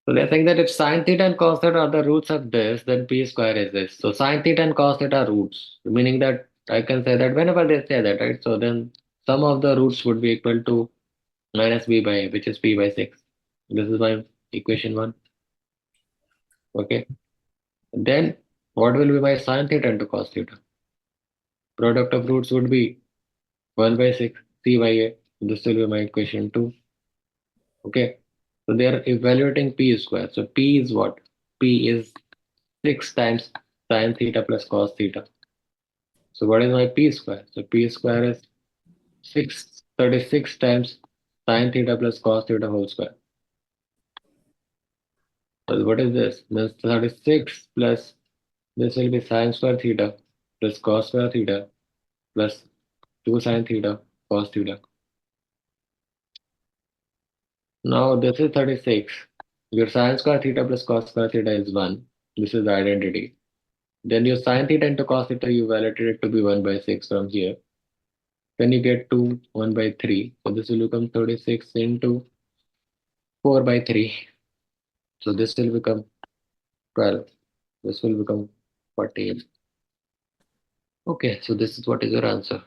So they're saying that if sine theta and cos theta are the roots of this, then p square is this. So sine theta and cos theta are roots, meaning that I can say that whenever they say that, right? So then sum of the roots would be equal to minus b by a, which is p by 6. This is my equation 1. Okay. Then what will be my sine theta into cos theta? Product of roots would be 1 by 6 c by a. This will be my equation 2. Okay. So they are evaluating p square. So p is what? P is 6 times sine theta plus cos theta. So what is my p square? So p square is 636 times sine theta plus cos theta whole square. So what is this? This 36 plus this will be sine square theta plus cos square theta plus 2 sine theta cos theta. Now this is 36. Your sine square theta plus cos square theta is 1. This is the identity. Then your sine theta into cos theta, you validated it to be 1 by 6 from here. Then you get 2, 1 by 3. So this will become 36 into 4 by 3. So this will become 12. This will become 48. Okay, so this is what is your answer.